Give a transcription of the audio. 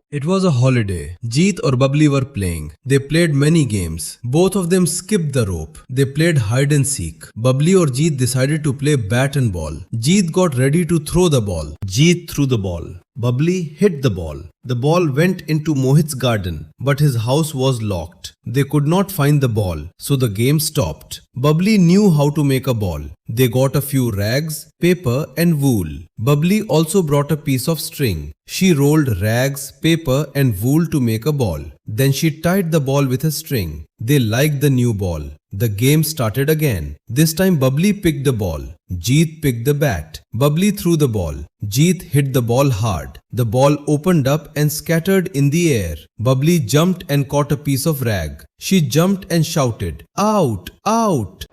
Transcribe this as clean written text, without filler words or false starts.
It was a holiday. Jeet or Babli were playing. They played many games. Both of them skipped the rope. They played hide and seek. Babli or Jeet decided to play bat and ball. Jeet got ready to throw the ball. Jeet threw the ball. Babli hit the ball. The ball went into Mohit's garden, but his house was locked. They could not find the ball, so the game stopped. Babli knew how to make a ball. They got a few rags, paper and wool. Babli also brought a piece of string. She rolled rags, paper and wool to make a ball. Then she tied the ball with a string. They liked the new ball. The game started again. This time Babli picked the ball. Jeet picked the bat. Babli threw the ball. Jeet hit the ball hard. The ball opened up and scattered in the air. Babli jumped and caught a piece of rag. She jumped and shouted, "Out! Out!"